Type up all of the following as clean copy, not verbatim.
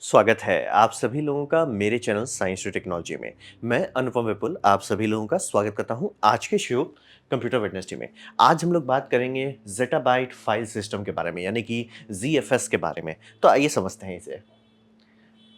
स्वागत है आप सभी लोगों का मेरे चैनल साइंस टू टेक्नोलॉजी में। मैं अनुपम विपुल आप सभी लोगों का स्वागत करता हूं आज के शो कंप्यूटर वेडनेसडे में। आज हम लोग बात करेंगे ज़ेटाबाइट फाइल सिस्टम के बारे में यानी कि ज़ीएफएस के बारे में। तो आइए समझते हैं इसे।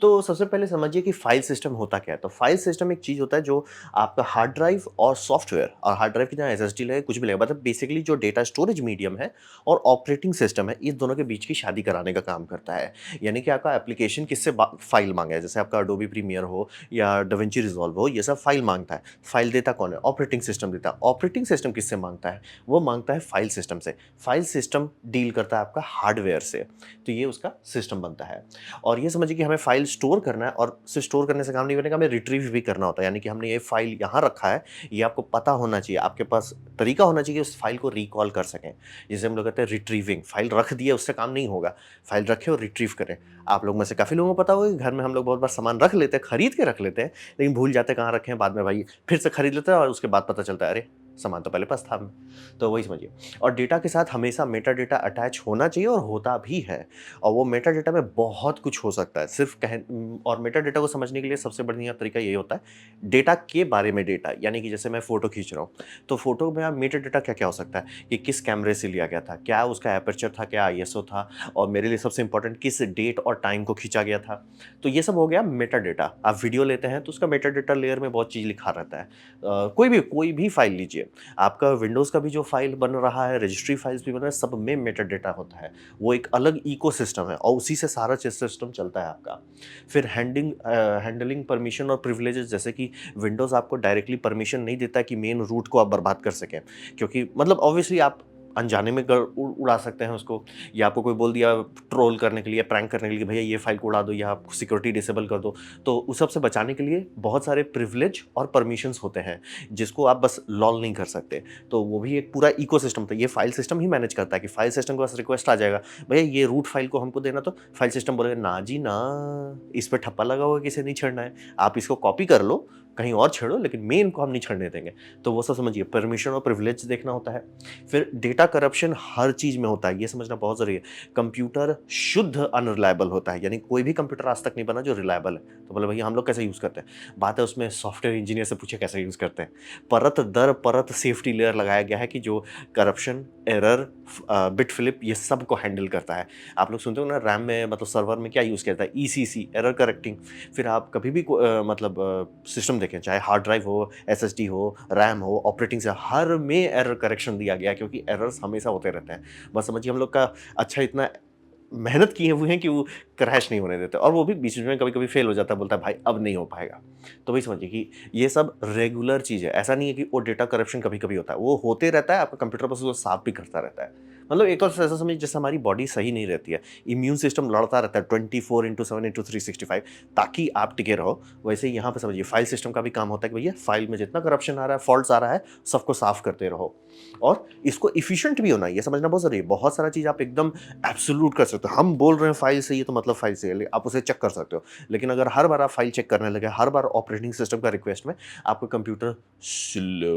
तो सबसे पहले समझिए कि फाइल सिस्टम होता क्या है। तो फाइल सिस्टम एक चीज़ होता है जो आपका हार्ड ड्राइव और सॉफ्टवेयर और हार्ड ड्राइव की जगह एसएसडी लगे कुछ भी लगे मतलब बेसिकली जो डेटा स्टोरेज मीडियम है और ऑपरेटिंग सिस्टम है, इस दोनों के बीच की शादी कराने का काम करता है। यानी कि आपका एप्लीकेशन किससे फाइल मांगा है, जैसे आपका अडोबी प्रीमियर हो या डाविंची रिजॉल्व हो, ये सब फाइल मांगता है। फाइल देता कौन है? ऑपरेटिंग सिस्टम देता है। ऑपरेटिंग सिस्टम किससे मांगता है? वो मांगता है फाइल सिस्टम से। फाइल सिस्टम डील करता है आपका हार्डवेयर से। तो ये उसका सिस्टम बनता है। और ये समझिए कि हमें फाइल स्टोर करना है और सिर्फ स्टोर करने से काम नहीं बनेगा, हमें रिट्रीव भी करना होता है। यानी कि हमने ये फाइल यहाँ रखा है, ये आपको पता होना चाहिए, आपके पास तरीका होना चाहिए कि उस फाइल को रिकॉल कर सकें। जिसे हम लोग कहते हैं रिट्रीविंग। फाइल रख दिए उससे काम नहीं होगा, फाइल रखें और रिट्रीव करें। आप लोग में से काफ़ी लोगों को पता होगा कि घर में हम लोग बहुत बार सामान रख लेते हैं, खरीद के रख लेते हैं, लेकिन भूल जाते हैं कहाँ रखे हैं। बाद में भाई फिर से खरीद लेते हैं और उसके बाद पता चलता है अरे सामान तो पहले पास था हमें। तो वही समझिए। और डेटा के साथ हमेशा मेटा डेटा अटैच होना चाहिए और होता भी है। और वो मेटा डेटा में बहुत कुछ हो सकता है। और मेटा डेटा को समझने के लिए सबसे बढ़िया तरीका यही होता है, डेटा के बारे में डेटा। यानी कि जैसे मैं फ़ोटो खींच रहा हूँ, तो फ़ोटो में मेटा डेटा क्या-क्या हो सकता है कि किस कैमरे से लिया गया था, क्या उसका एपर्चर था, क्या आईएसओ था और मेरे लिए सबसे इम्पोर्टेंट किस डेट और टाइम को खींचा गया था। तो ये सब हो गया मेटा डेटा। आप वीडियो लेते हैं तो उसका मेटा डेटा लेयर में बहुत चीज़ लिखा रहता है। कोई भी फ़ाइल लीजिए, आपका विंडोज़ का भी जो फ़ाइल बन रहा है, रजिस्ट्री फ़ाइल्स भी बन रहा है, सब में मेटा डेटा होता है। वो एक अलग इकोसिस्टम है और उसी से सारा सिस्टम चलता है आपका। फिर हैंडलिंग परमिशन और प्रिविलेजेस, जैसे कि विंडोज़ आपको डायरेक्टली परमिशन नहीं देता कि मेन रूट को आप बर्बाद कर सकें, क्योंकि मतलब ऑब्वियसली आप अनजाने में उड़ा सकते हैं उसको, या आपको कोई बोल दिया ट्रोल करने के लिए, प्रैंक करने के लिए कि भैया ये फाइल को उड़ा दो या आप सिक्योरिटी डिसेबल कर दो। तो उस सब से बचाने के लिए बहुत सारे प्रिविलेज और परमिशंस होते हैं जिसको आप बस लॉल नहीं कर सकते। तो वो भी एक पूरा इकोसिस्टम था, ये फाइल सिस्टम ही मैनेज करता है कि फाइल सिस्टम के पास रिक्वेस्ट आ जाएगा, भैया ये रूट फाइल को हमको देना, तो फाइल सिस्टम बोलेगा ना जी ना, इस पे ठप्पा लगा हुआ, किसे नहीं छेड़ना है, आप इसको कॉपी कर लो कहीं और छेड़ो लेकिन मेन को हम नहीं छेड़ने देंगे। तो वो सब समझिए, परमिशन और प्रिविलेज देखना होता है। फिर डेटा करप्शन हर चीज़ में होता है, ये समझना बहुत ज़रूरी है। कंप्यूटर शुद्ध अनरिलायबल होता है, यानी कोई भी कंप्यूटर आज तक नहीं बना जो रिलायबल है। तो बोले भैया हम लोग कैसे यूज़ करते हैं, बात है उसमें सॉफ्टवेयर इंजीनियर से पूछे कैसे यूज़ करते हैं। परत दर परत सेफ्टी लेयर लगाया गया है कि जो करप्शन, एरर, बिट फ्लिप, ये सब को हैंडल करता है। आप लोग सुनते हो ना रैम में, मतलब सर्वर में क्या यूज़ किया जाता है, ईसीसी, एरर करेक्टिंग। फिर आप कभी भी सिस्टम देखें, चाहे हार्ड ड्राइव हो, एसएसडी हो, रैम हो, ऑपरेटिंग से हर में एरर करेक्शन दिया गया है, क्योंकि एरर्स हमेशा होते रहते हैं। बस समझिए हम लोग का अच्छा इतना मेहनत किए हुए हैं कि वो क्रैश नहीं होने देते, और वो भी बीच में कभी-कभी फेल हो जाता है, बोलता है भाई अब नहीं हो पाएगा। तो वही समझिए कि ये सब रेगुलर चीज़ है, ऐसा नहीं है कि वो डेटा करप्शन कभी-कभी होता है, वो होते रहता है, आपका कंप्यूटर बस उसको साफ भी करता रहता है। मतलब एक और ऐसा समझिए जैसे हमारी बॉडी सही नहीं रहती है, इम्यून सिस्टम लड़ता रहता है 24/7/365 ताकि आप टिके रहो, वैसे ही यहाँ पे समझिए फाइल सिस्टम का भी काम होता है कि भैया फाइल में जितना करप्शन आ रहा है, फॉल्ट्स आ रहा है, सबको साफ करते रहो। और इसको एफिशिएंट भी होना है, ये समझना बहुत ज़रूरी है। बहुत सारा चीज़ आप एकदम एब्सोल्यूट कर सकते हो, हम बोल रहे हैं फाइल सही है तो मतलब फाइल सही है, आप उसे चेक कर सकते हो। लेकिन अगर हर बार आप फाइल चेक करने लगे, हर बार ऑपरेटिंग सिस्टम का रिक्वेस्ट में, आपका कंप्यूटर स्लो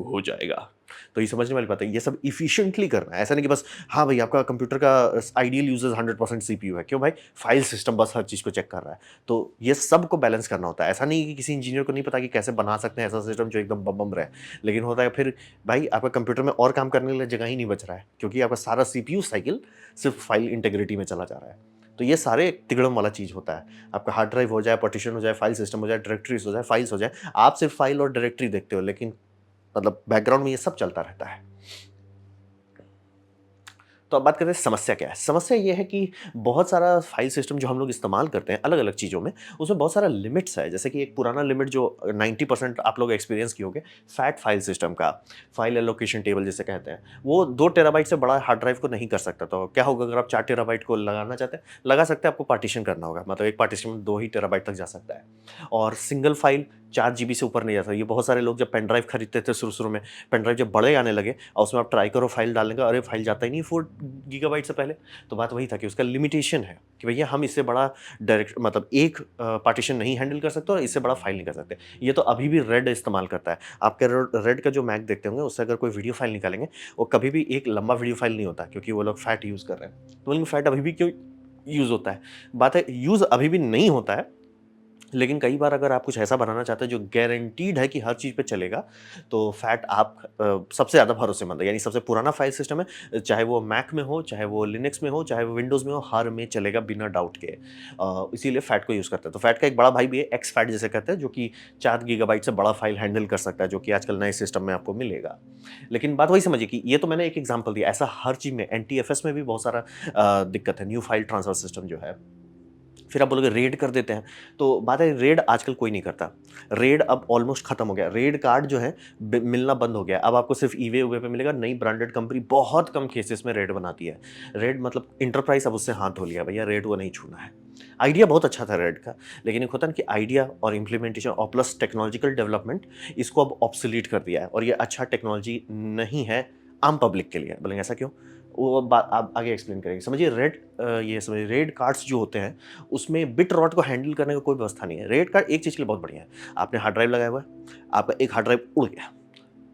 हो जाएगा। तो ये समझने वाली बात है, ये सब एफिशिएंटली करना है, ऐसा नहीं कि बस हाँ भाई आपका कंप्यूटर का आइडियल यूजेस 100% सीपीयू है, क्यों भाई, फाइल सिस्टम बस हर चीज़ को चेक कर रहा है। तो ये सब को बैलेंस करना होता है, ऐसा नहीं है कि किसी इंजीनियर को नहीं पता कि कैसे बना सकते हैं ऐसा सिस्टम जो एकदम बम बम रहे। लेकिन होता है फिर भाई आपका कंप्यूटर में और काम करने के लिए जगह ही नहीं बच रहा है, क्योंकि आपका सारा सीपीयू साइकिल सिर्फ फाइल इंटीग्रिटी में चला जा रहा है। तो ये सारे तिगड़म वाला चीज़ होता है। आपका हार्ड ड्राइव हो जाए, पार्टीशन हो जाए, फाइल सिस्टम हो जाए, डायरेक्टरीज़ हो जाए, फाइल्स हो जाए, आप सिर्फ फाइल और डायरेक्टरी देखते हो, लेकिन मतलब बैकग्राउंड में ये सब चलता रहता है। तो अब बात करते हैं समस्या क्या है। समस्या ये है कि बहुत सारा फाइल सिस्टम जो हम लोग इस्तेमाल करते हैं अलग-अलग चीज़ों में, उसमें बहुत सारा लिमिट्स है। जैसे कि एक पुराना लिमिट जो 90% आप लोग एक्सपीरियंस किए होंगे, फैट फाइल सिस्टम का, फाइल एलोकेशन टेबल जिसे कहते हैं। वो 2 टेराबाइट से बड़ा हार्ड ड्राइव को नहीं कर सकता। तो क्या होगा अगर आप 4 टेराबाइट को लगाना चाहते हैं? लगा सकते हैं, आपको पार्टीशन करना होगा। मतलब एक पार्टीशन में 2 ही टेराबाइट तक जा सकता है। और सिंगल फाइल 4 जीबी से ऊपर नहीं जा सकता। ये बहुत सारे लोग जब पेन ड्राइव खरीदते थे शुरू-शुरू में, पेन ड्राइव जब बड़े आने लगे और उसमें आप ट्राई करो फाइल डालने का, अरे फाइल जाता ही नहीं 4 गीगाबाइट से पहले। तो बात वही था कि उसका लिमिटेशन है कि भैया हम इससे बड़ा डायरेक्ट मतलब एक पार्टीशन नहीं हैंडल कर सकते और इससे बड़ा फाइल नहीं कर सकते। ये तो अभी भी रेड इस्तेमाल करता है। आप रेड का जो मैक देखते होंगे उससे अगर कोई वीडियो फाइल निकालेंगे, वो कभी भी एक लंबा वीडियो फाइल नहीं होता, क्योंकि वो लोग फैट यूज़ कर रहे हैं। तो बोलेंगे फैट अभी भी क्यों यूज़ होता है। बात है यूज़ अभी भी नहीं होता है, लेकिन कई बार अगर आप कुछ ऐसा बनाना चाहते हैं जो गारंटीड है कि हर चीज़ पे चलेगा, तो फैट आप सबसे ज़्यादा भरोसेमंद है। यानी सबसे पुराना फाइल सिस्टम है, चाहे वो मैक में हो, चाहे वो लिनक्स में हो, चाहे वो विंडोज़ में हो, हर में चलेगा बिना डाउट के। इसीलिए फैट को यूज़ करते हैं। तो फैट का एक बड़ा भाई भी है, एक्स फैट जिसे कहते हैं, जो कि 4 गीगाबाइट से बड़ा फाइल हैंडल कर सकता है, जो कि आजकल नए सिस्टम में आपको मिलेगा। लेकिन बात वही समझिए कि ये तो मैंने एक एग्ज़ाम्पल दिया, ऐसा हर चीज़ में एनटीएफएस में भी बहुत सारा दिक्कत है, न्यू फाइल ट्रांसफर सिस्टम जो है। फिर आप बोलोगे रेड कर देते हैं, तो बात है रेड आजकल कोई नहीं करता। रेड अब ऑलमोस्ट खत्म हो गया। रेड कार्ड जो है मिलना बंद हो गया। अब आपको सिर्फ ईवे उवे पे मिलेगा। नई ब्रांडेड कंपनी बहुत कम केसेस में रेड बनाती है। रेड मतलब इंटरप्राइज अब उससे हाथ धो लिया, भैया रेड को नहीं छूना है। आइडिया बहुत अच्छा था रेड का, लेकिन एक होता है ना कि आइडिया और इम्प्लीमेंटेशन और प्लस टेक्नोलॉजिकल डेवलपमेंट, इसको अब ऑब्सोलीट कर दिया है और ये अच्छा टेक्नोलॉजी नहीं है आम पब्लिक के लिए। बोलेंगे ऐसा क्यों? वो बात आप आगे एक्सप्लेन करेंगे। समझिए ये समझिए रेड कार्ड्स जो होते हैं, उसमें बिट रॉट को हैंडल करने का कोई व्यवस्था नहीं है। रेड कार्ड एक चीज़ के लिए बहुत बढ़िया है। आपने हार्ड ड्राइव लगाया हुआ है, आपका एक हार्ड ड्राइव उड़ गया,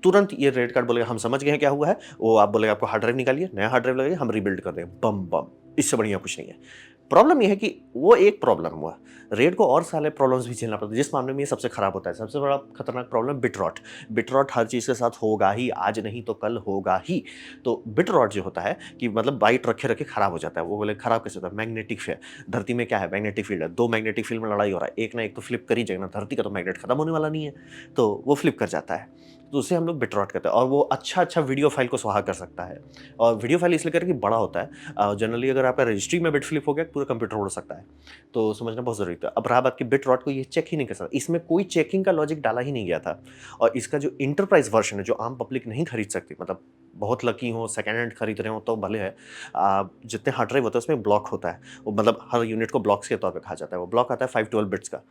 तुरंत ये रेड कार्ड बोलेगा हम समझ गए हैं क्या हुआ है। वो आप बोलेगा आपको हार्ड ड्राइव निकालिए, नया हार्ड ड्राइव लगाइए, हम रीबिल्ड कर देंगे, बम बम। इससे बढ़िया कुछ नहीं है। प्रॉब्लम ये है कि वो एक प्रॉब्लम हुआ, रेड को और सारे प्रॉब्लम्स भी झेलना पड़ता है, जिस मामले में ये सबसे खराब होता है। सबसे बड़ा खतरनाक problem bit rot. Bit rot हर चीज़ के साथ होगा ही, आज नहीं तो कल होगा ही। तो बिट रॉट जो होता है कि मतलब बाइट रखे रखे खराब हो जाता है। वो बोले खराब कैसे होता है? मैग्नेटिक फील्ड, धरती में क्या है? मैग्नेटिक फील्ड है। दो मैग्नेटिक फील्ड में लड़ाई हो रहा है, एक ना एक तो फ्लिप कर ही जाएगा ना, धरती का तो मैग्नेट खत्म होने वाला नहीं है, तो वो फ्लिप कर जाता है। तो उसे हम लोग बिट रॉट कहते हैं। और वो अच्छा अच्छा वीडियो फाइल को सुहा कर सकता है। और वीडियो फाइल इसलिए करके बड़ा होता है, जनरली अगर आपका रजिस्ट्री में बिट फ्लिप हो गया, पूरा कंप्यूटर उड़ सकता है। तो समझना बहुत ज़रूरी था। अब रहा बात कि बिट रॉट को ये चेक ही नहीं कर सकता, इसमें कोई चेकिंग का लॉजिक डाला ही नहीं गया था। और इसका जो इंटरप्राइज वर्जन है, जो आम पब्लिक नहीं खरीद सकती, मतलब बहुत लकी हो, सेकंड हैंड खरीद रहे हो तो भले है। जितने हार्ड ड्राइव होते हैं उसमें ब्लॉक होता है, वो मतलब हर यूनिट को ब्लॉक्स के तौर पे कहा जाता है। वो ब्लॉक आता है 512 बिट्स का।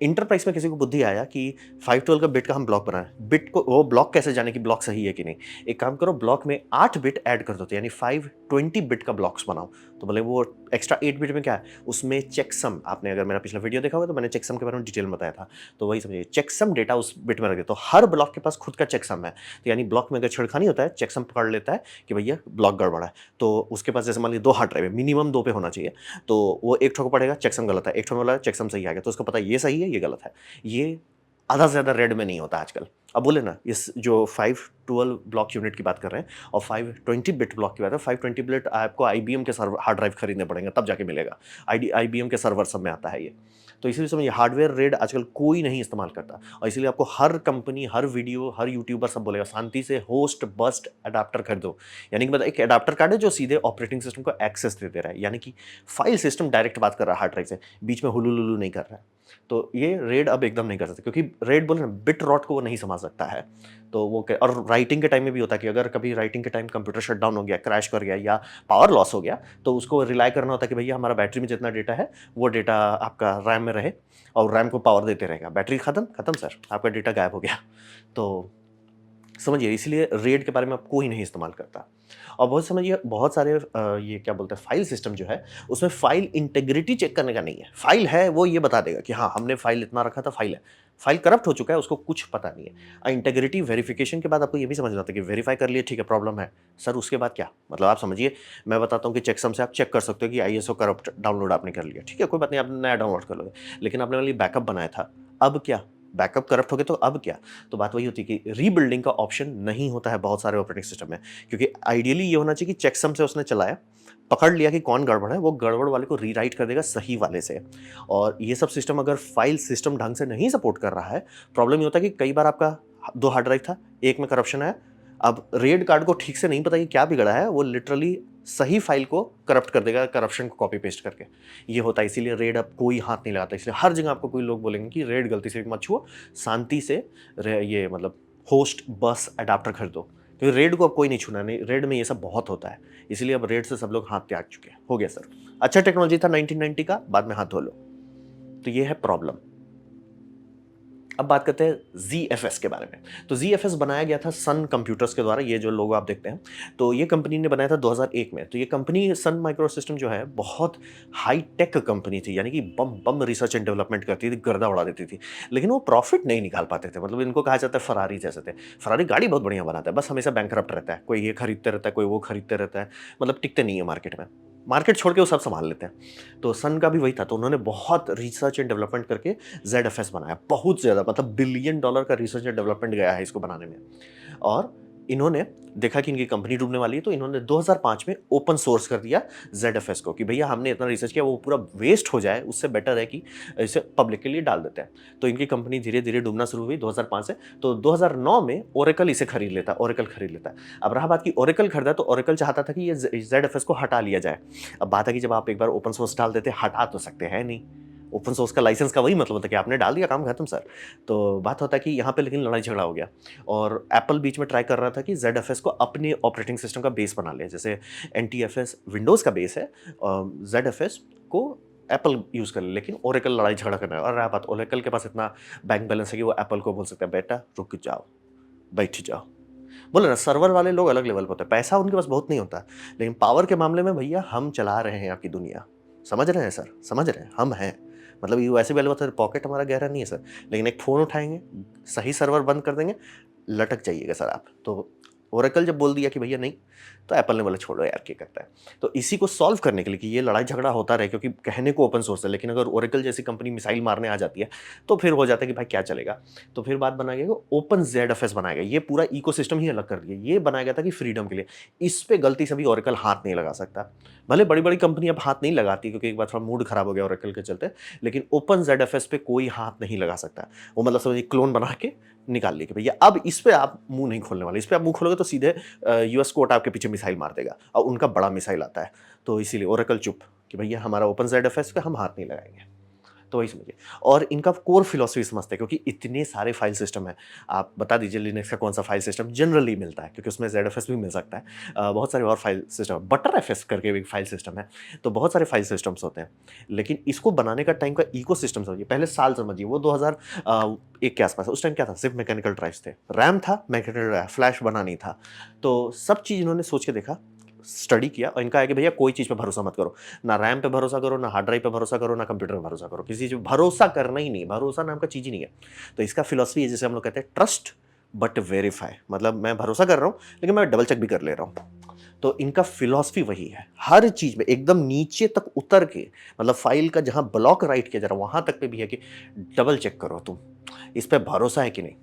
इंटरप्राइज में किसी को बुद्धि आया कि 512 का बिट का हम ब्लॉक बनाएं। बिट को वो ब्लॉक कैसे जाने कि ब्लॉक सही है कि नहीं? एक काम करो, ब्लॉक में 8 बिट ऐड कर दो, तो यानी 520 बिट का ब्लॉक्स बनाओ। तो बोले वो एक्स्ट्रा 8 बिट में क्या है? उसमें चेकसम, आपने अगर मेरा पिछला वीडियो देखा होगा तो मैंने चेकसम के बारे में डिटेल में बताया था। तो वही समझिए, चेकसम डेटा उस बिट में रख दे, तो हर ब्लॉक के पास खुद का चेकसम है। तो यानी ब्लॉक में अगर छेड़खानी होता है, चेकसम पकड़ लेता है कि भैया ब्लॉक गड़बड़ा है। तो उसके पास जैसे मान लीजिए 2 हार्ड ड्राइव है, मिनिमम 2 पे होना चाहिए। तो वो एक ठो को पढ़ेगा, चेकसम गलत है, एक ठो में बोला चेकसम सही आ गया, तो उसको पता है ये सही है, ये गलत है। ये आधा से ज़्यादा रेड में नहीं होता आजकल। अब बोले ना, इस जो 512 ब्लॉक यूनिट की बात कर रहे हैं और 520 बिट ब्लॉक की बात है, 520 बिट आपको आईबीएम के सर्वर हार्ड ड्राइव खरीदने पड़ेंगे तब जाके मिलेगा। आईबीएम के सर्वर सब में आता है ये। तो इसीलिए समझिए, हार्डवेयर रेड आजकल कोई नहीं इस्तेमाल करता, और इसीलिए आपको हर कंपनी, हर वीडियो, हर यूट्यूबर सब बोलेगा शांति से होस्ट बस्ट अडाप्टर खरीदो। यानी कि मतलब एक अडाप्टर कार्ड है जो सीधे ऑपरेटिंग सिस्टम को एक्सेस दे दे रहा है, यानी कि फाइल सिस्टम डायरेक्ट बात कर रहा है हार्ड ड्राइव से, बीच में हुलू लुलू नहीं कर रहा है। तो ये रेड अब एकदम नहीं कर सकते, क्योंकि रेड बोले ना, बिट रॉट को वो नहीं समझ सकता है। तो वो और राइटिंग के टाइम में भी होता है कि अगर कभी राइटिंग के टाइम कंप्यूटर शट डाउन हो गया, क्रैश कर गया या पावर लॉस हो गया, तो उसको रिलाई करना होता है कि भैया हमारा बैटरी में जितना डेटा है वो डेटा आपका रैम में रहे, और रैम को पावर देते रहेगा। बैटरी खत्म खत्म सर, आपका डेटा गायब हो गया। तो समझिए, इसलिए रेड के बारे में अब कोई नहीं इस्तेमाल करता। और बहुत समझिए, बहुत सारे ये क्या बोलते हैं, फाइल सिस्टम जो है, उसमें फाइल इंटेग्रिटी चेक करने का नहीं है। फाइल है, वो ये बता देगा कि हाँ हमने फाइल इतना रखा था, फाइल है। फाइल करप्ट हो चुका है, उसको कुछ पता नहीं है। इंटेग्रिटी वेरिफिकेशन के बाद आपको ये भी समझना था कि वेरीफाई कर लिए, ठीक है, प्रॉब्लम है सर, उसके बाद क्या? मतलब आप समझिए, मैं बताता हूँ कि चेकसम से आप चेक कर सकते हो कि आईएसओ करप्ट डाउनलोड आपने कर लिया, ठीक है, कोई बात नहीं, आप नया डाउनलोड कर लोगे। लेकिन आपने वाली बैकअप बनाया था, अब क्या? बैकअप करप्ट हो गए तो अब क्या? तो बात वही होती है कि रीबिल्डिंग का ऑप्शन नहीं होता है बहुत सारे ऑपरेटिंग सिस्टम में, क्योंकि आइडियली ये होना चाहिए कि चेकसम से उसने चलाया, पकड़ लिया कि कौन गड़बड़ है, वो गड़बड़ वाले को रीराइट कर देगा सही वाले से। और ये सब सिस्टम अगर फाइल सिस्टम ढंग से नहीं सपोर्ट कर रहा है, प्रॉब्लम ये होता है कि कई बार आपका 2 हार्ड ड्राइव था, एक में करप्शन है। अब रेड कार्ड को ठीक से नहीं पता कि क्या बिगड़ा है, वो लिटरली सही फाइल को करप्ट कर देगा, करप्शन को कॉपी पेस्ट करके। ये होता है, इसीलिए रेड अब कोई हाथ नहीं लगाता। इसलिए हर जगह आपको कोई लोग बोलेंगे कि रेड गलती से मत छुओ, शांति से ये मतलब होस्ट बस अडाप्टर खरीदो, क्योंकि रेड को अब कोई नहीं छूना, नहीं, रेड में ये सब बहुत होता है। इसलिए अब रेड से सब लोग हाथ त्याग चुके हैं। हो गया सर, अच्छा टेक्नोलॉजी था 1990 का, बाद में हाथ धो लो। तो ये है प्रॉब्लम। अब बात करते हैं ZFS के बारे में। तो ZFS बनाया गया था सन कंप्यूटर्स के द्वारा, ये जो लोगो आप देखते हैं, तो ये कंपनी ने बनाया था 2001 में। तो ये कंपनी सन माइक्रो सिस्टम जो है, बहुत हाई टेक कंपनी थी, यानी कि बम बम रिसर्च एंड डेवलपमेंट करती थी, गर्दा उड़ा देती थी। लेकिन वो प्रॉफिट नहीं निकाल पाते थे। मतलब इनको कहा जाता है फरारी जैसे थे। फरारी गाड़ी बहुत बढ़िया बनाता है, बस हमेशा बैंकरप्ट रहता है, कोई ये खरीदते रहता है, कोई वो खरीदते रहता है, मतलब टिकते नहीं है मार्केट में। मार्केट छोड़ के वो सब संभाल लेते हैं। तो सन का भी वही था, तो उन्होंने बहुत रिसर्च एंड डेवलपमेंट करके ZFS बनाया, बहुत ज़्यादा, मतलब बिलियन डॉलर का रिसर्च एंड डेवलपमेंट गया है इसको बनाने में। और इन्होंने देखा कि इनकी कंपनी डूबने वाली है, तो इन्होंने 2005 में ओपन सोर्स कर दिया ZFS को कि भैया हमने इतना रिसर्च किया, वो पूरा वेस्ट हो जाए, उससे बेटर है कि इसे पब्लिक के लिए डाल देते हैं। तो इनकी कंपनी धीरे धीरे डूबना शुरू हुई 2005 से। तो 2009 में ओरेकल इसे खरीद लेता है, ओरेकल खरीद लेता है। अब रहा बात कि ओरेकल खरीदा, तो ओरेकल चाहता था कि ये ZFS को हटा लिया जाए। अब बात है कि जब आप एक बार ओपन सोर्स डाल देते, हटा तो सकते हैं नहीं। ओपन सोर्स का लाइसेंस का वही मतलब होता है कि आपने डाल दिया, काम खत्म सर। तो बात होता है कि यहाँ पे लेकिन लड़ाई झगड़ा हो गया, और एप्पल बीच में ट्राई कर रहा था कि ZFS को अपने ऑपरेटिंग सिस्टम का बेस बना ले। जैसे NTFS विंडोज़ का बेस है, ZFS को एप्पल यूज़ कर ले, लेकिन ओरेकल लड़ाई झगड़ा करना है। और रहा बात, ओरेकल के पास इतना बैंक बैलेंस है कि वो एप्पल को बोल सकता है बेटा रुक जाओ, बैठ जाओ। बोले ना, सर्वर वाले लोग अलग लेवल पर होते हैं, पैसा उनके पास बहुत नहीं होता, लेकिन पावर के मामले में भैया हम चला रहे हैं आपकी दुनिया। समझ रहे हैं सर, समझ रहे हैं, हम हैं। मतलब ये वैसे भी अलग पॉकेट हमारा गहरा नहीं है सर, लेकिन एक फ़ोन उठाएंगे, सही सर्वर बंद कर देंगे, लटक जाइएगा सर आप। तो ओरेकल जब बोल दिया कि भैया नहीं, तो एप्पल ने बोला छोड़ो यार, क्या करता है। तो इसी को सॉल्व करने के लिए कि ये लड़ाई झगड़ा होता रहे, क्योंकि कहने को ओपन सोर्स है, लेकिन अगर ओरेकल जैसी कंपनी मिसाइल मारने आ जाती है तो फिर हो जाता है कि भाई क्या चलेगा। तो फिर बात बनाया गया ओपन ZFS बनाया गया, ये पूरा इकोसिस्टम ही अलग कर दिया। ये बनाया गया था कि फ्रीडम के लिए, इस पे गलती से भी ओरेकल हाथ नहीं लगा सकता। भले बड़ी बड़ी कंपनी अब हाथ नहीं लगाती, क्योंकि एक बार थोड़ा मूड खराब हो गया ओरेकल के चलते, लेकिन ओपन ZFS पे कोई हाथ नहीं लगा सकता। वो मतलब समझिए क्लोन बना के निकाल ली कि भैया अब इस पे आप मुंह नहीं खोलने वाले, इस पे आप मुंह खोलोगे तो सीधे US कोर्ट आपके पीछे मिसाइल मार देगा, और उनका बड़ा मिसाइल आता है। तो इसीलिए ओरेकल चुप कि भैया हमारा ओपन ZFS पे हम हाथ नहीं लगाएंगे। तो वही समझिए। और इनका कोर फिलॉसफी समझते हैं, क्योंकि इतने सारे फाइल सिस्टम हैं। आप बता दीजिए लिनक्स का कौन सा फाइल सिस्टम जनरली मिलता है, क्योंकि उसमें ZFS भी मिल सकता है। बहुत सारे और फाइल सिस्टम, ButterFS करके भी एक फाइल सिस्टम है। तो बहुत सारे फाइल सिस्टम्स होते हैं, लेकिन इसको बनाने का टाइम का इकोसिस्टम समझिए। पहले साल समझिए, वो 2001 के आसपास, उस टाइम क्या था, सिर्फ मैकेनिकल ड्राइव्स थे, रैम था, मैकेनिकल ड्राइव, फ्लैश बना नहीं था। तो सब चीज़ इन्होंने सोच के देखा, स्टडी किया, और इनका है कि भैया कोई चीज़ पे भरोसा मत करो, ना रैम पे भरोसा करो, ना हार्ड ड्राइव पे भरोसा करो, ना कंप्यूटर पे भरोसा करो, किसी चीज़ पे भरोसा करना ही नहीं, भरोसा नाम का चीज़ ही नहीं है। तो इसका फिलॉसफी है, जैसे हम लोग कहते हैं ट्रस्ट बट वेरीफाई, मतलब मैं भरोसा कर रहा हूँ लेकिन मैं डबल चेक भी कर ले रहा हूँ। तो इनका फिलॉसफी वही है, हर चीज़ में एकदम नीचे तक उतर के, मतलब फाइल का जहाँ ब्लॉक राइट किया जा रहा है वहाँ तक पे भी है कि डबल चेक करो तुम, इस पर भरोसा है कि नहीं।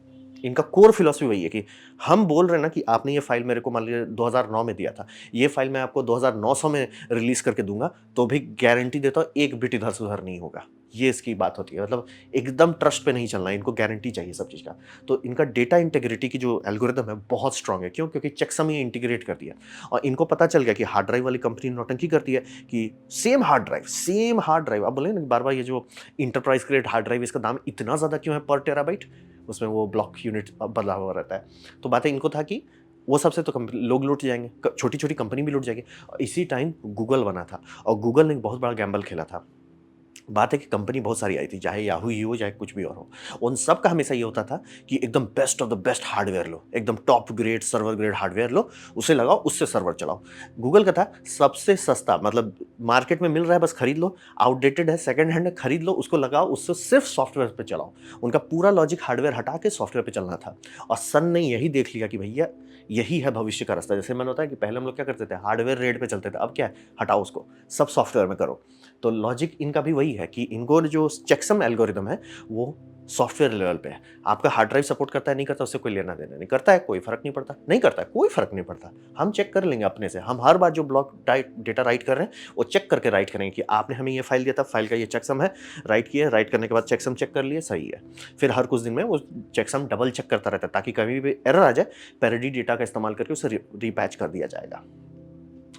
इनका कोर फिलॉसफी वही है कि हम बोल रहे हैं ना कि आपने ये फाइल मेरे को मान लीजिए 2009 में दिया था, ये फाइल मैं आपको 2900 में रिलीज करके दूंगा, तो भी गारंटी देता हूँ एक बिट इधर से उधर नहीं होगा। ये इसकी बात होती है, मतलब एकदम ट्रस्ट पे नहीं चलना, इनको गारंटी चाहिए सब चीज़ का। तो इनका डेटा इंटीग्रिटी की जो एल्गोरिदम है बहुत स्ट्रांग है। क्यों? क्योंकि चेकसम ही इंटीग्रेट कर दिया, और इनको पता चल गया कि हार्ड ड्राइव वाली कंपनी नौटंकी करती है कि सेम हार्ड ड्राइव, अब बोले ना बार बार, ये जो इंटरप्राइज ग्रेड हार्ड ड्राइव, इसका दाम इतना ज़्यादा क्यों है पर टेराबाइट, उसमें वो ब्लॉक यूनिट बदला हुआ रहता है। तो बातें इनको था कि वो सबसे तो लोग लूट जाएंगे, छोटी छोटी कंपनी भी लूट जाएगी। और इसी टाइम गूगल बना था, और गूगल ने एक बहुत बड़ा गैम्बल खेला था। बात है कि कंपनी बहुत सारी आई थी, चाहे याहू ही हो, चाहे कुछ भी और हो, उन सब का हमेशा ये होता था कि एकदम best of the best hardware लो, एकदम top grade server grade hardware लो, उसे लगाओ, उससे सर्वर चलाओ। गूगल का था सबसे सस्ता, मतलब मार्केट में मिल रहा है बस खरीद लो, आउटडेटेड है, सेकंड हैंड है, खरीद लो, उसको लगाओ, उससे सिर्फ सॉफ्टवेयर पे चलाओ। उनका पूरा लॉजिक हार्डवेयर हटा के सॉफ्टवेयर पे चलना था। और सन ने यही देख लिया कि भैया यही है भविष्य का रास्ता। जैसे मैंने होता है कि पहले हम लोग क्या करते थे, हार्डवेयर रेट पे चलते थे, अब क्या है, हटाओ उसको, सब सॉफ्टवेयर में करो। तो लॉजिक इनका भी वही है कि इनको जो चेकसम एल्गोरिदम है वो सॉफ्टवेयर लेवल पे है। आपका हार्ड ड्राइव सपोर्ट करता है नहीं करता, उससे कोई लेना देना नहीं, करता है कोई फर्क नहीं पड़ता, नहीं करता है कोई फर्क नहीं पड़ता, हम चेक कर लेंगे अपने से। हम हर बार जो ब्लॉक डेटा राइट कर रहे हैं वो चेक करके राइट करेंगे कि आपने हमें ये फाइल दिया था, फाइल का ये चेकसम है, राइट किया, राइट करने के बाद चेकसम चेक कर लिए, सही है। फिर हर कुछ दिन में वो चेकसम डबल चेक करता रहता है, ताकि कभी भी एरर आ जाए, पैरेडी डेटा का इस्तेमाल करके उसे रीपैच कर दिया जाएगा।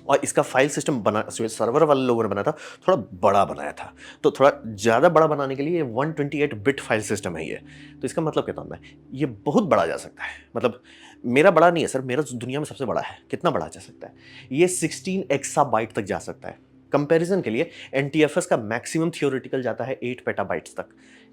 और इसका फाइल सिस्टम बना, सर्वर वाले लोगों ने बनाया था, थोड़ा बड़ा बनाया था। तो थोड़ा ज़्यादा बड़ा बनाने के लिए ये 128 बिट फाइल सिस्टम है ये। तो इसका मतलब कहता हूँ मैं, ये बहुत बड़ा जा सकता है। मतलब मेरा बड़ा नहीं है सर, मेरा दुनिया में सबसे बड़ा है। कितना बड़ा जा सकता है? ये 16 एक्साबाइट तक जा सकता है। कंपैरिजन के लिए NTFS का मैक्सिमम थियोरेटिकल जाता है 8 पेटाबाइट्स तक।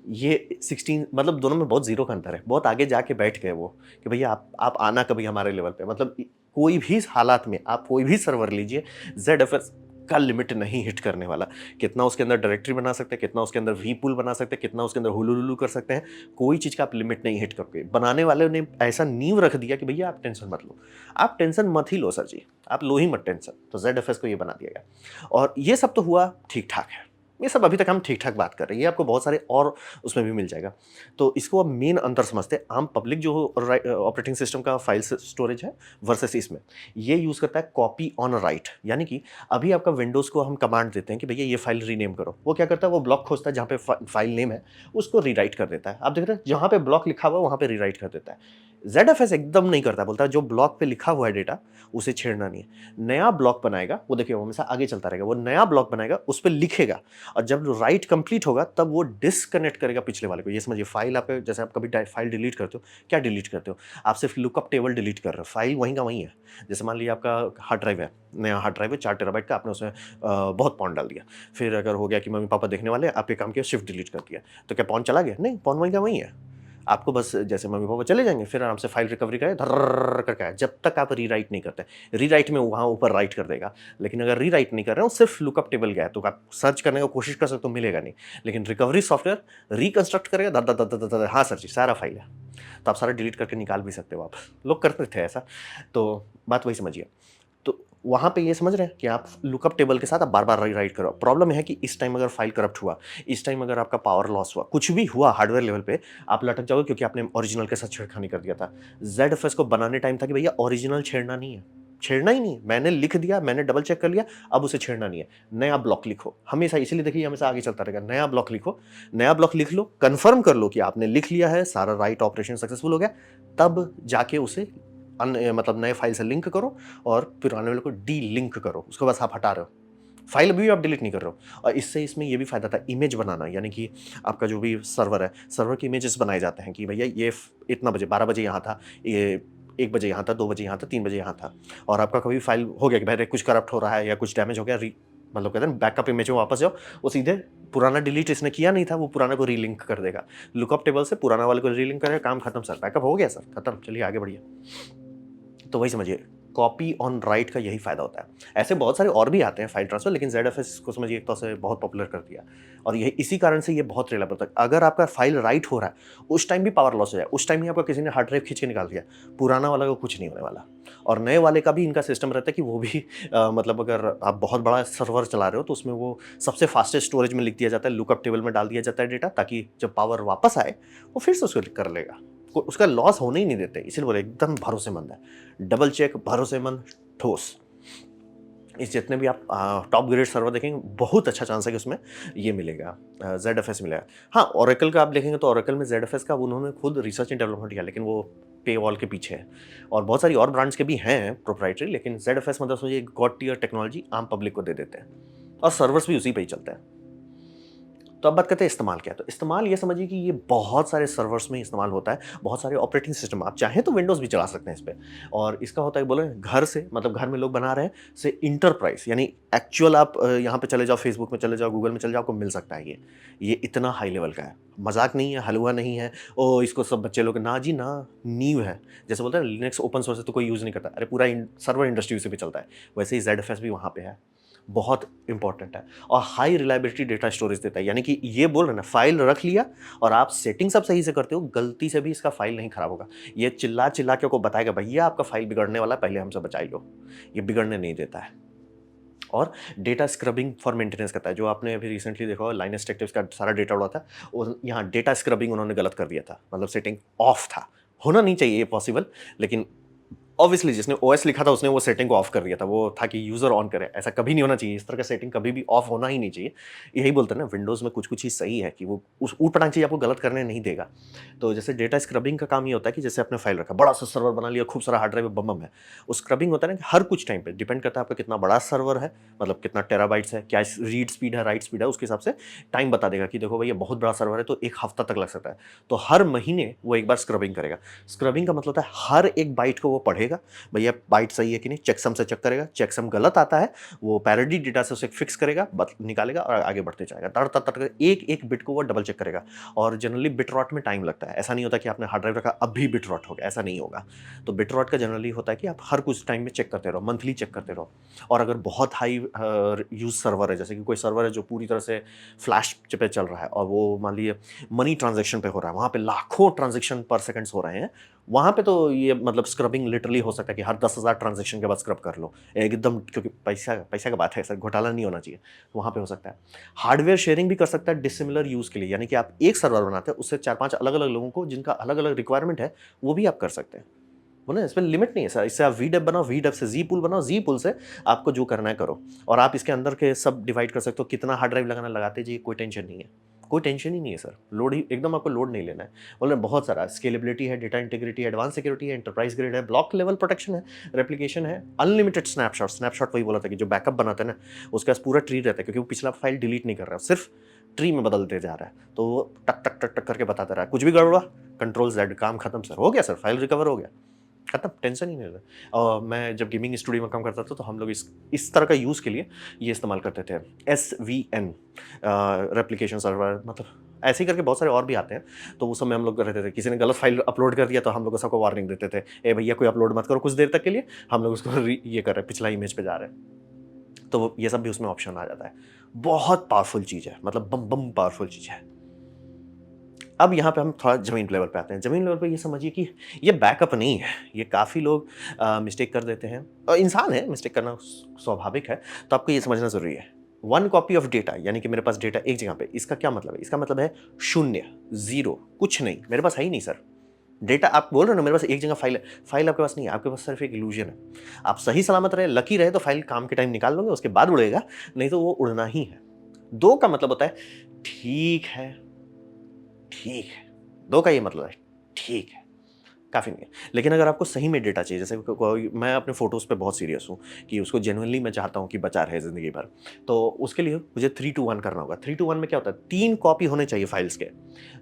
ये 16, मतलब दोनों में बहुत जीरो का अंतर है। बहुत आगे जाके बैठ गए वो कि भैया आप आना कभी हमारे लेवल पे। मतलब कोई भी हालात में आप कोई भी सर्वर लीजिए, ZFS का लिमिट नहीं हिट करने वाला। कितना उसके अंदर डायरेक्टरी बना सकते हैं, कितना उसके अंदर वी पूल बना सकते हैं, कितना उसके अंदर हुलुलुलु कर सकते हैं, कोई चीज़ का आप लिमिट नहीं हिट करोगे। बनाने वाले ने ऐसा नींव रख दिया कि भैया आप टेंशन मत लो, आप टेंशन मत ही लो सर जी, आप लो ही मत टेंशन। तो ZFS को ये बना दिया गया और ये सब तो हुआ ठीक ठाक है। ये सब अभी तक हम ठीक ठाक बात कर रहे हैं, ये आपको बहुत सारे और उसमें भी मिल जाएगा। तो इसको अब मेन अंतर समझते हैं। आम पब्लिक जो ऑपरेटिंग सिस्टम का फाइल स्टोरेज है वर्सेस इसमें, ये यूज़ करता है कॉपी ऑन राइट। यानी कि अभी आपका विंडोज़ को हम कमांड देते हैं कि भैया ये फाइल रीनेम करो, वो क्या करता है, वो ब्लॉक खोजता है जहाँ पे फाइल नेम है, उसको रीराइट कर देता है। आप देख रहे हैं जहाँ पे ब्लॉक लिखा हुआ है वहाँ पे रीराइट कर देता है। ZFS एकदम नहीं करता, बोलता है जो ब्लॉक पे लिखा हुआ है डेटा उसे छेड़ना नहीं है। नया ब्लॉक बनाएगा, वो देखिए वो हमेशा आगे चलता रहेगा, वो नया ब्लॉक बनाएगा, उस पर लिखेगा और जब राइट कंप्लीट होगा तब वो डिस्कनेक्ट करेगा पिछले वाले को। ये समझिए फाइल आपके, जैसे आप कभी फाइल डिलीट करते हो, क्या डिलीट करते हो, आप सिर्फ लुकअप टेबल डिलीट कर रहे हो, फाइल वहीं का वहीं है। जैसे मान लीजिए आपका हार्ड ड्राइव है, नया हार्ड ड्राइव है 4 टेराबाइट का, आपने उसमें बहुत पॉन डाल दिया, फिर अगर हो गया कि मम्मी पापा देखने वाले, आप एक काम किया शिफ्ट डिलीट कर दिया, तो क्या पॉन चला गया? नहीं, पॉन वहीं का वहीं है। आपको बस जैसे मम्मी पापा चले जाएंगे फिर आराम से फाइल रिकवरी करें धर्र करके आए, जब तक आप रीराइट नहीं करते। रीराइट में वहाँ ऊपर राइट कर देगा, लेकिन अगर रीराइट नहीं कर रहे हो, सिर्फ लुकअप टेबल गया है, तो आप सर्च करने की कोशिश कर सकते हो, मिलेगा नहीं। लेकिन रिकवरी सॉफ्टवेयर रिकंस्ट्रक्ट करेगा, दर दर दर दर, हाँ सर जी सारा फाइल है, तो आप सारा डिलीट करके निकाल भी सकते हो। आप लोग करते थे ऐसा, तो बात वही समझिए। तो वहाँ पे ये समझ रहे हैं कि आप लुकअप टेबल के साथ आप बार बार रीराइट करो। प्रॉब्लम है कि इस टाइम अगर फाइल करप्ट हुआ, इस टाइम अगर आपका पावर लॉस हुआ, कुछ भी हुआ हार्डवेयर लेवल पे, आप लटक जाओगे क्योंकि आपने ओरिजिनल के साथ छेड़खानी कर दिया था। ZFS को बनाने टाइम था कि भैया ओरिजिनल छेड़ना नहीं है, छेड़ना ही नहीं, मैंने लिख दिया, मैंने डबल चेक कर लिया, अब उसे छेड़ना नहीं है। नया ब्लॉक लिखो हमेशा, इसीलिए देखिए हमेशा आगे चलता रहेगा। नया ब्लॉक लिखो, नया ब्लॉक लिख लो, कंफर्म कर लो कि आपने लिख लिया है, सारा राइट ऑपरेशन सक्सेसफुल हो गया, तब जाके उसे मतलब नए फाइल से लिंक करो और पुराने वाले को डी लिंक करो, उसको बस आप हटा रहे हो, फाइल अभी भी आप डिलीट नहीं कर रहे हो। और इससे इसमें ये भी फायदा था इमेज बनाना, यानी कि आपका जो भी सर्वर है, सर्वर के इमेजेस बनाए जाते हैं कि भैया ये इतना बजे 12 बजे यहाँ था, ये 1 बजे यहाँ था, 2 बजे यहाँ था, 3 बजे यहाँ था। और आपका कभी फाइल हो गया कि भाई कुछ करप्ट हो रहा है या कुछ डैमेज हो गया, मतलब कहते हैं बैकअप इमेज में वापस जाओ, वो सीधे पुराना डिलीट इसने किया नहीं था, वो पुराना को रीलिंक कर देगा। लुकअप टेबल से पुराना वाले को रीलिंक करेगा, काम खत्म सर, बैकअप हो गया सर, खत्म, चलिए आगे बढ़िए। तो वही समझिए कॉपी ऑन राइट का यही फायदा होता है। ऐसे बहुत सारे और भी आते हैं फाइल ट्रांसफर, लेकिन ZFS को समझिए एक तो से बहुत पॉपुलर कर दिया और यही इसी कारण से ये बहुत रिलायबल होता है। अगर आपका फाइल राइट हो रहा है उस टाइम भी पावर लॉस हो जाए, उस टाइम ही आपका किसी ने हार्ड ड्राइव खींच के निकाल दिया, पुराना वाला को कुछ नहीं होने वाला। और नए वाले का भी इनका सिस्टम रहता है कि वो भी मतलब अगर आप बहुत बड़ा सर्वर चला रहे हो तो उसमें वो सबसे फास्टेस्ट स्टोरेज में लिख दिया जाता है, लुकअप टेबल में डाल दिया जाता है डेटा, ताकि जब पावर वापस आए वो फिर से उसको कर लेगा, उसका लॉस होने ही नहीं देते। इसीलिए बोले एकदम भरोसेमंद है, डबल चेक, भरोसेमंद, ठोस। इस जितने भी आप टॉप ग्रेड सर्वर देखेंगे बहुत अच्छा चांस है कि उसमें ये मिलेगा, ZFS मिलेगा। हाँ, ओरेकल का आप देखेंगे तो ओरेकल में ZFS का उन्होंने खुद रिसर्च एंड डेवलपमेंट किया, लेकिन वो पे वॉल के पीछे है। और बहुत सारी और ब्रांड्स के भी हैं प्रोप्राइटरी, लेकिन ZFS मतलब सोचिए गॉड टियर टेक्नोलॉजी आम पब्लिक को दे देते हैं और सर्वर्स भी उसी पे ही चलते हैं। तो अब बात करते हैं इस्तेमाल क्या है। तो इस्तेमाल ये समझिए कि ये बहुत सारे सर्वर्स में इस्तेमाल होता है, बहुत सारे ऑपरेटिंग सिस्टम, आप चाहें तो विंडोज़ भी चला सकते हैं इस पे। और इसका होता है बोले घर से, मतलब घर में लोग बना रहे हैं, से इंटरप्राइज यानी एक्चुअल आप यहाँ पे चले जाओ, फेसबुक में चले जाओ, गूगल में चले जाओ, आपको मिल सकता है ये इतना हाई लेवल का है, मजाक नहीं है, हलवा नहीं है। ओ इसको सब बच्चे लोग, ना जी ना, नींव है। जैसे बोलते हैं लिनक्स ओपन सोर्स है तो कोई यूज़ नहीं करता, अरे पूरा सर्वर इंडस्ट्री उसी पे चलता है, वैसे ही ZFS भी वहाँ पे है, बहुत इंपॉर्टेंट है। और हाई रिलायबिलिटी डेटा स्टोरेज देता है, यानी कि ये बोल रहे ना, फाइल रख लिया और आप सेटिंग सब सही से करते हो, गलती से भी इसका फाइल नहीं खराब होगा। ये चिल्ला चिल्ला के को बताएगा भैया आपका फाइल बिगड़ने वाला, पहले हमसे बचाई लो, ये बिगड़ने नहीं देता है। और डेटा स्क्रबिंग फॉर मेंटेनेंस करता है, जो आपने अभी रिसेंटली देखा लाइनस टेक टिप्स का सारा डेटा उड़ा था, और यहाँ डेटा स्क्रबिंग उन्होंने गलत कर दिया था, मतलब सेटिंग ऑफ था, होना नहीं चाहिए ये पॉसिबल, लेकिन ऑब्वियसली जिसने OS लिखा था उसने वो सेटिंग को ऑफ कर दिया था, वो था कि यूज़र ऑन करे, ऐसा कभी नहीं होना चाहिए, इस तरह का सेटिंग कभी भी ऑफ होना ही नहीं चाहिए। यही बोलते हैं ना, विंडोज़ में कुछ कुछ चीज़ सही है कि वो उस ऊट पटांग चीज़ आपको गलत करने नहीं देगा। तो जैसे डेटा स्क्रबिंग का काम ये होता है कि जैसे आपने फाइल रखा, बड़ा सा सर्वर बना लिया, खूब सारा हार्ड ड्राइव बम है, उस स्क्रबिंग होता है ना कि हर कुछ टाइम पे डिपेंड करता है आपका कितना बड़ा सर्वर है, मतलब कितना टेराबाइट्स है, क्या रीड स्पीड है, राइट स्पीड है, उसके हिसाब से टाइम बता देगा कि देखो भाई ये बहुत बड़ा सर्वर है तो 1 हफ्ता तक लग सकता है। तो हर महीने वो एक बार स्क्रबिंग करेगा। स्क्रबिंग का मतलब होता है हर एक बाइट को वो पढ़ेगा पढ़ेगा, भैया बाइट सही है कि नहीं, चेकसम से चेक करेगा, चेकसम गलत आता है वो पैरेडी डेटा से उसे फिक्स करेगा, निकालेगा और आगे बढ़ते जाएगा। तड़ तड़ तड़ एक एक बिट को वो डबल चेक करेगा। और जनरली बिट रॉट में टाइम लगता है, ऐसा नहीं होता कि आपने हार्ड ड्राइव रखा अभी बिट रॉट हो गया, ऐसा नहीं होगा। तो बिट रॉट का जनरली होता है कि आप हर कुछ टाइम में चेक करते रहो, मंथली चेक करते रहो। और अगर बहुत हाई यूज सर्वर है, जैसे कि कोई सर्वर है जो पूरी तरह से फ्लैश पे चल रहा है और वो मान लीजिए मनी ट्रांजैक्शन पे हो रहा है, वहाँ पे लाखों ट्रांजैक्शन पर सेकंड्स हो रहे हैं, वहाँ पे तो ये मतलब स्क्रबिंग लिटरली हो सकता है कि हर 10,000 ट्रांजैक्शन के बाद स्क्रब कर लो एकदम, क्योंकि पैसा का बात है, सर घोटाला नहीं होना चाहिए, वहाँ पे हो सकता है। हार्डवेयर शेयरिंग भी कर सकता है डिसिमिलर यूज़ के लिए, यानी कि आप एक सर्वर बनाते हैं, उससे 4-5 अलग-अलग लोगों को जिनका अलग-अलग रिक्वायरमेंट है, वो भी आप कर सकते हैं। बोले इसमें लिमिट नहीं है सर, इससे आप वीडेप बनाओ, वीडेप से जी पूल बनाओ, जी पूल से आपको जो करना है करो। और आप इसके अंदर के सब डिवाइड कर सकते हो, कितना हार्ड ड्राइव लगाना लगाते जाइए, कोई टेंशन नहीं है, कोई टेंशन ही नहीं है सर। लोड ही एकदम आपको लोड नहीं लेना है। बोले बहुत सारा स्केलेबिलिटी है, डेटा इंटीग्रिटी है, एडवांस सिक्योरिटी है, एंटरप्राइज ग्रेड है, ब्लॉक लेवल प्रोटेक्शन है, रेप्लिकेशन है, अनलिमिटेड स्नैपशॉट। स्नैपशॉट वही बोला था कि जो बैकअप बनाते हैं ना, उसके पास पूरा ट्री रहता है, क्योंकि वो पिछला फाइल डिलीट नहीं कर रहा है, सिर्फ ट्री में बदलते जा रहा है, तो वो टक टक टक टक करके बताता रहा है, कुछ भी गड़बड़ा कंट्रोल जेड, काम खत्म सर, हो गया सर, फाइल रिकवर हो गया, खत्म, टेंशन ही नहीं रहता। और मैं जब गेमिंग स्टूडियो में काम करता था तो हम लोग इस तरह का यूज़ के लिए ये इस्तेमाल करते थे, SVN रेप्लिकेशन सर्वर, मतलब ऐसे ही करके बहुत सारे और भी आते हैं। तो उस समय हम लोग रहते थे, किसी ने गलत फाइल अपलोड कर दिया तो हम लोग सबको वार्निंग देते थे, ए भैया कोई अपलोड मत करो कुछ देर तक के लिए, हम लोग उसको ये कर रहे हैं, पिछला इमेज पे जा रहे हैं। तो ये सब भी उसमें ऑप्शन आ जाता है। बहुत पावरफुल चीज़ है, मतलब बम बम पावरफुल चीज़ है। अब यहाँ पे हम थोड़ा ज़मीन लेवल पे आते हैं। ज़मीन लेवल पे ये समझिए कि ये बैकअप नहीं है, ये काफ़ी लोग मिस्टेक कर देते हैं, और इंसान है, मिस्टेक करना स्वाभाविक है। तो आपको ये समझना ज़रूरी है, 1 कॉपी ऑफ डेटा, यानी कि मेरे पास डेटा एक जगह पे, इसका क्या मतलब है? इसका मतलब है शून्य, ज़ीरो, कुछ नहीं, मेरे पास है ही नहीं सर। डेटा आप बोल रहे हो ना, मेरे पास एक जगह फाइल है, फाइल आपके पास नहीं है, आपके पास सिर्फ एक इल्यूजन है। आप सही सलामत रहे, लकी रहे तो फाइल काम के टाइम निकाल लोगे, उसके बाद उड़ेगा, नहीं तो वो उड़ना ही है। 2 का मतलब होता है ठीक है, ठीक है, 2 का ये मतलब है ठीक है, काफ़ी नहीं है। लेकिन अगर आपको सही में डेटा चाहिए, जैसे कोई, मैं अपने फ़ोटोज़ पे बहुत सीरियस हूँ कि उसको जेनुइनली मैं चाहता हूँ कि बचा रहे ज़िंदगी भर, तो उसके लिए मुझे 3-2-1 करना होगा। 3-2-1 में क्या होता है, 3 कॉपी होने चाहिए फाइल्स के,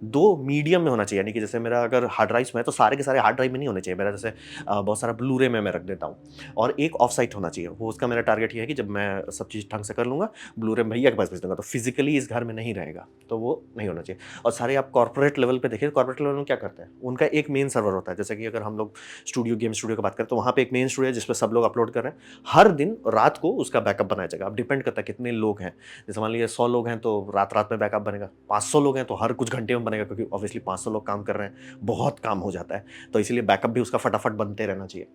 2 मीडियम में होना चाहिए, यानी कि जैसे मेरा अगर हार्ड ड्राइव्स में है तो सारे के सारे हार्ड ड्राइव में नहीं होने चाहिए, मेरा जैसे बहुत सारा ब्लू-रे में मैं रख देता हूँ, और एक ऑफ साइट होना चाहिए। वो उसका मेरा टारगेट ये है कि जब मैं सब चीज़ ढंग से कर लूँगा, ब्लू-रे भैया के पास भेज दूँगा, तो फिजिकली इस घर में नहीं रहेगा, तो वो नहीं होना चाहिए। और सारे आप कॉर्पोरेट लेवल पे देखिए, कॉर्पोरेट लेवल में क्या करते हैं, उनका एक मेन सर्वर होता है, जैसे कि अगर हम लोग स्टूडियो, गेम स्टूडियो की बात करें तो वहाँ पे एक मेन स्टूडियो है जिस पे सब लोग अपलोड कर रहे हैं, हर दिन रात को उसका बैकअप बनाया जाएगा। अब डिपेंड करता है कितने लोग हैं, जैसे मान लीजिए 100 लोग हैं तो रात रात में बैकअप बनेगा, 500 लोग हैं तो हर कुछ घंटे में बनेगा, क्योंकि ऑब्वियसली 500 लोग काम कर रहे हैं, बहुत काम हो जाता है, तो इसीलिए बैकअप भी उसका फटाफट बनते रहना चाहिए।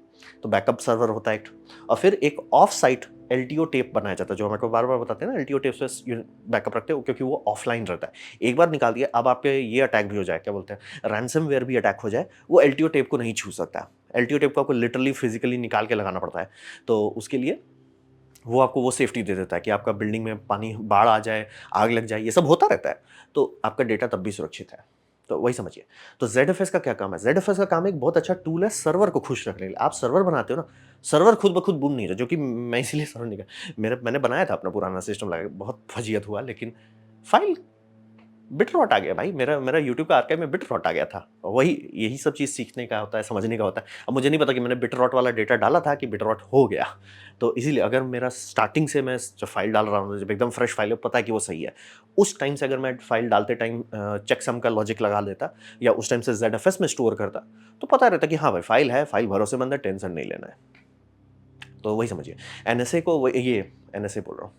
तो बैकअप सर्वर होता है एक, और फिर एक ऑफ साइट LTO टेप बनाया जाता है, जो हमें को बार बार बताते हैं ना, LTO टेप से बैकअप रखते हो, क्योंकि वो ऑफलाइन रहता है। एक बार निकाल दिया, अब आप पे ये अटैक भी हो जाए, क्या बोलते हैं, रैंसमवेयर भी अटैक हो जाए, वो LTO टेप को नहीं छू सकता। LTO टेप को आपको लिटरली फिजिकली निकाल के लगाना पड़ता है, तो उसके लिए वो आपको वो सेफ्टी दे देता है कि आपका बिल्डिंग में पानी, बाढ़ आ जाए, आग लग जाए, ये सब होता रहता है, तो आपका डेटा तब भी सुरक्षित है। तो वही समझिए। तो ZFS का क्या काम है? ZFS का काम एक बहुत अच्छा टूल है सर्वर को खुश रखने के लिए। आप सर्वर बनाते हो ना, सर्वर खुद ब खुद बूम नहीं रहा, जो कि मैं इसीलिए सर्वर नहीं किया। मैंने बनाया था अपना पुराना सिस्टम लगा के, बहुत फजीयत हुआ, लेकिन फाइल बिटरॉट आ गया भाई, मेरा मेरा यूट्यूब का आर्काइव में बिटरॉट आ गया था। और वही, यही सब चीज़ सीखने का होता है, समझने का होता है। अब मुझे नहीं पता कि मैंने बिटरॉट वाला डेटा डाला था कि बिटरॉट हो गया। तो इसीलिए अगर मेरा स्टार्टिंग से मैं जब फाइल डाल रहा हूँ, जब एकदम फ्रेश फाइल है, पता है कि वो सही है, उस टाइम से अगर मैं फाइल डालते टाइम चेकसम का लॉजिक लगा लेता, या उस टाइम से ZFS में स्टोर करता, तो पता रहता कि हाँ भाई फाइल है, फाइल भरोसेमंद है, टेंशन नहीं लेना है। तो वही समझिए। NSA को ये NSA बोल रहा हूँ,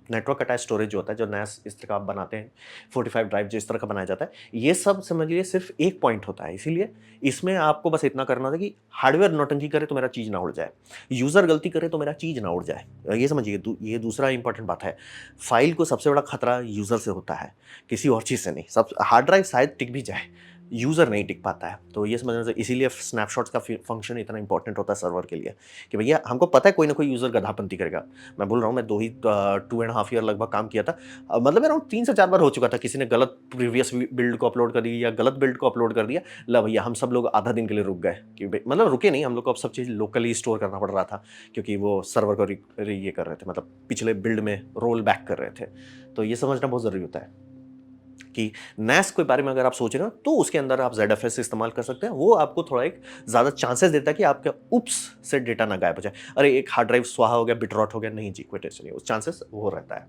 नेटवर्क अटैच स्टोरेज जो होता है, जो नया इस तरह का आप बनाते हैं, 45 ड्राइव जो इस तरह का बनाया जाता है, ये सब समझिए सिर्फ एक पॉइंट होता है। इसीलिए इसमें आपको बस इतना करना था कि हार्डवेयर नौटंकी करे तो मेरा चीज़ ना उड़ जाए, यूज़र गलती करे तो मेरा चीज़ ना उड़ जाए। ये समझिए, ये दूसरा इंपॉर्टेंट बात है। फाइल को सबसे बड़ा खतरा यूज़र से होता है, किसी और चीज़ से नहीं। सब हार्ड ड्राइव शायद टिक भी जाए, यूज़र नहीं टिक पाता है। तो ये समझना चाहिए, इसीलिए स्नैपशॉट्स का फंक्शन इतना इंपॉर्टेंट होता है सर्वर के लिए, कि भैया हमको पता है कोई ना कोई यूज़र गधापंती करेगा। मैं बोल रहा हूँ, मैं 2.5 ईयर लगभग काम किया था। मतलब मेरा 3 से 4 बार हो चुका था, किसी ने गलत प्रीवियस बिल्ड को अपलोड कर दिया, या गलत बिल्ड को अपलोड कर दिया, ला भैया हम सब लोग आधा दिन के लिए रुक गए, कि मतलब रुके नहीं, हम लोग को अब सब चीज़ लोकली स्टोर करना पड़ रहा था, क्योंकि वो सर्वर को ये कर रहे थे, मतलब पिछले बिल्ड में रोल बैक कर रहे थे। तो ये समझना बहुत ज़रूरी होता है। कि NAS के बारे में अगर आप सोच रहे हो तो उसके अंदर आप ZFS इस्तेमाल कर सकते हैं। वो आपको थोड़ा एक ज़्यादा चांसेस देता है कि आपका उप्स से डेटा ना गायब हो जाए। अरे एक हार्ड ड्राइव स्वाहा हो गया, बिटरॉट हो गया, नहीं जी कोई टेंशन नहीं, उस चांसेस वो रहता है।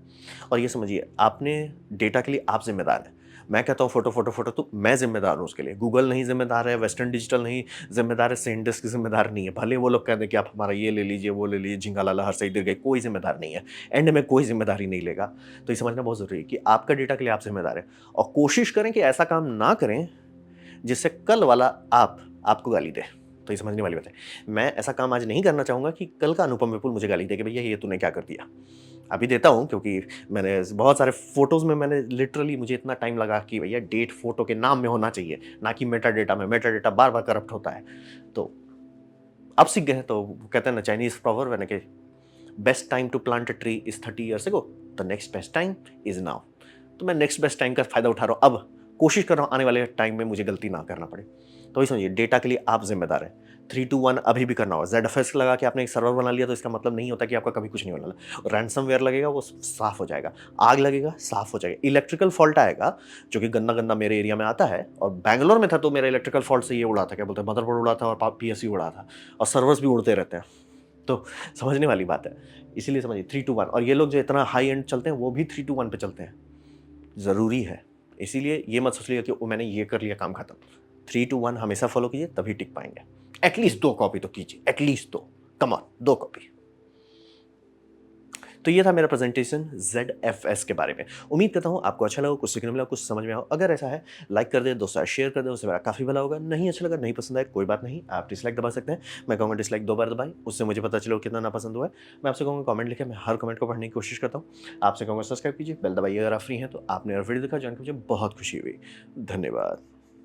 और ये समझिए आपने डेटा के लिए आप जिम्मेदार हैं। मैं कहता हूँ फोटो फोटो फोटो तो मैं जिम्मेदार हूँ उसके लिए, गूगल नहीं जिम्मेदार है, वेस्टर्न डिजिटल नहीं जिम्मेदार है, सेंडिस्क की जिम्मेदार नहीं है। भले वो लोग कह दें कि आप हमारा ये ले लीजिए वो ले लीजिए, झिंगा लाला हर सही दे गए, कोई जिम्मेदार नहीं है। एंड में कोई जिम्मेदारी नहीं लेगा। तो ये समझना बहुत जरूरी है कि आपका डेटा के लिए आप जिम्मेदार हैं। और कोशिश करें कि ऐसा काम ना करें जिससे कल वाला आपको गाली दे। तो ये समझने वाली बात है। मैं ऐसा काम आज नहीं करना चाहूंगा कि कल का अनुपम विपुल मुझे गाली दे कि भैया ये तूने क्या कर दिया। अभी देता हूँ क्योंकि मैंने बहुत सारे फोटोज़ में मैंने लिटरली मुझे इतना टाइम लगा कि भैया डेट फोटो के नाम में होना चाहिए, ना कि मेटा डेटा में। मेटा डेटा बार बार करप्ट होता है। तो अब सीख गए। तो कहते हैं ना चाइनीज प्रॉवर्ब है ना कि best time to plant a tree is 30 years ago, the next best time is now. तो मैं नेक्स्ट बेस्ट टाइम का फायदा उठा रहा हूँ, अब कोशिश कर रहा हूँ आने वाले टाइम में मुझे गलती ना करना पड़े। तो वही समझिए डेटा के लिए आप जिम्मेदार हैं। 3-2-1 अभी भी करना होगा। ZFS लगा के आपने एक सर्वर बना लिया तो इसका मतलब नहीं होता कि आपका कभी कुछ नहीं होने वाला। रैंसमवेयर लगेगा वो साफ हो जाएगा, आग लगेगा साफ हो जाएगा, इलेक्ट्रिकल फॉल्ट आएगा जो कि गंदा गंदा मेरे एरिया में आता है। और बैंगलोर में था तो मेरा इलेक्ट्रिकल फॉल्ट से ये उड़ा था, क्या बोलते हैं, मदरबोर्ड उड़ा था और PSU उड़ा था, और सर्वर्स भी उड़ते रहते हैं। तो समझने वाली बात है। इसीलिए समझिए 3-2-1। और ये लोग जो इतना हाई एंड चलते हैं वो भी 3-2-1 पे चलते हैं। ज़रूरी है। इसीलिए ये मत सोच लिया कि मैंने ये कर लिया काम खत्म। 3-2-1 हमेशा फॉलो कीजिए तभी टिक पाएंगे। एटलीस्ट 2 कॉपी तो कीजिए, एटलीस्ट 2, कम ऑन 2 कॉपी। तो ये था मेरा प्रेजेंटेशन ZFS के बारे में। उम्मीद करता हूँ आपको अच्छा लगा, कुछ सीखने मिला, कुछ समझ में आया। अगर ऐसा है लाइक कर दे, दोस्तों शेयर कर दे, उससे मेरा काफ़ी भला होगा। नहीं अच्छा लगा, नहीं पसंद आया, कोई बात नहीं, आप डिसलाइक दबा सकते हैं। मैं कहूँगा डिसलाइक 2 बार दबाएं, उससे मुझे पता चलो कितना ना पसंद हुआ है। मैं आपसे कहूँगा कमेंट लिखे, मैं हर कमेंट को पढ़ने की कोशिश करता हूँ। आपसे कहूँगा सब्सक्राइब कीजिए, बेल दबाइए अगर आप फ्री हैं तो। आपने और वीडियो देखा, जानकर मुझे बहुत खुशी हुई। धन्यवाद।